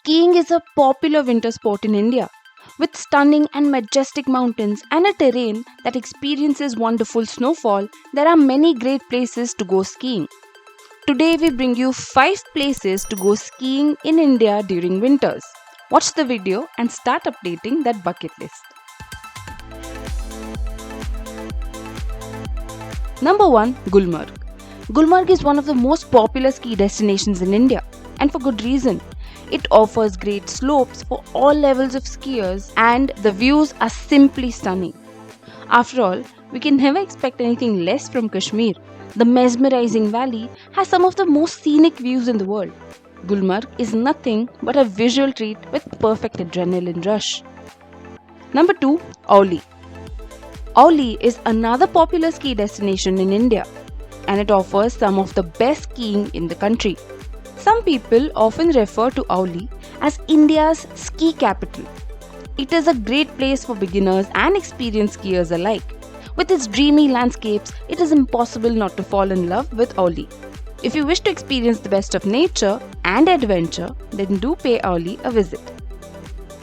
Skiing is a popular winter sport in India. With stunning and majestic mountains and a terrain that experiences wonderful snowfall, there are many great places to go skiing. Today we bring you 5 places to go skiing in India during winters. Watch the video and start updating that bucket list. Number 1. Gulmarg. Gulmarg is one of the most popular ski destinations in India, and for good reason. It offers great slopes for all levels of skiers and the views are simply stunning. After all, we can never expect anything less from Kashmir. The mesmerizing valley has some of the most scenic views in the world. Gulmarg is nothing but a visual treat with perfect adrenaline rush. Number 2. Auli. Auli is another popular ski destination in India, and it offers some of the best skiing in the country. Some people often refer to Auli as India's ski capital. It is a great place for beginners and experienced skiers alike. With its dreamy landscapes, it is impossible not to fall in love with Auli. If you wish to experience the best of nature and adventure, then do pay Auli a visit.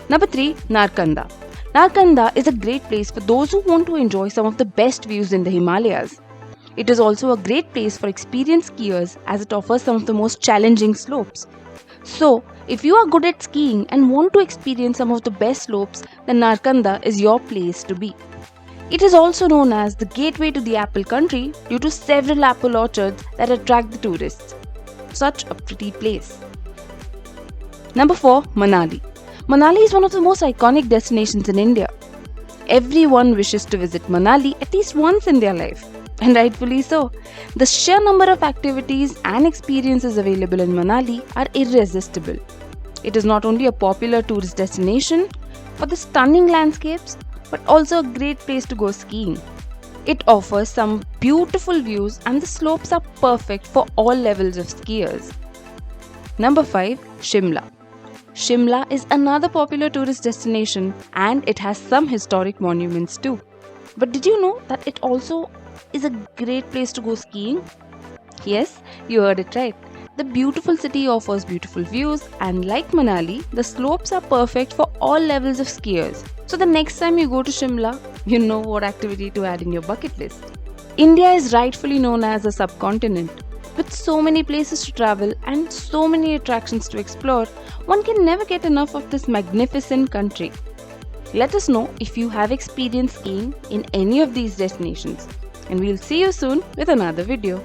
Number 3. Narkanda. Narkanda is a great place for those who want to enjoy some of the best views in the Himalayas. It is also a great place for experienced skiers as it offers some of the most challenging slopes. So, if you are good at skiing and want to experience some of the best slopes, then Narkanda is your place to be. It is also known as the gateway to the apple country due to several apple orchards that attract the tourists. Such a pretty place. Number 4. Manali. Manali is one of the most iconic destinations in India. Everyone wishes to visit Manali at least once in their life. And rightfully so. The sheer number of activities and experiences available in Manali are irresistible. It is not only a popular tourist destination for the stunning landscapes, but also a great place to go skiing. It offers some beautiful views and the slopes are perfect for all levels of skiers. Number 5. Shimla. Shimla is another popular tourist destination and it has some historic monuments too. But did you know that it also is a great place to go skiing? Yes, you heard it right. The beautiful city offers beautiful views and like Manali, the slopes are perfect for all levels of skiers. So the next time you go to Shimla, you know what activity to add in your bucket list. India is rightfully known as a subcontinent. With so many places to travel and so many attractions to explore, one can never get enough of this magnificent country. Let us know if you have experienced skiing in any of these destinations. And we'll see you soon with another video.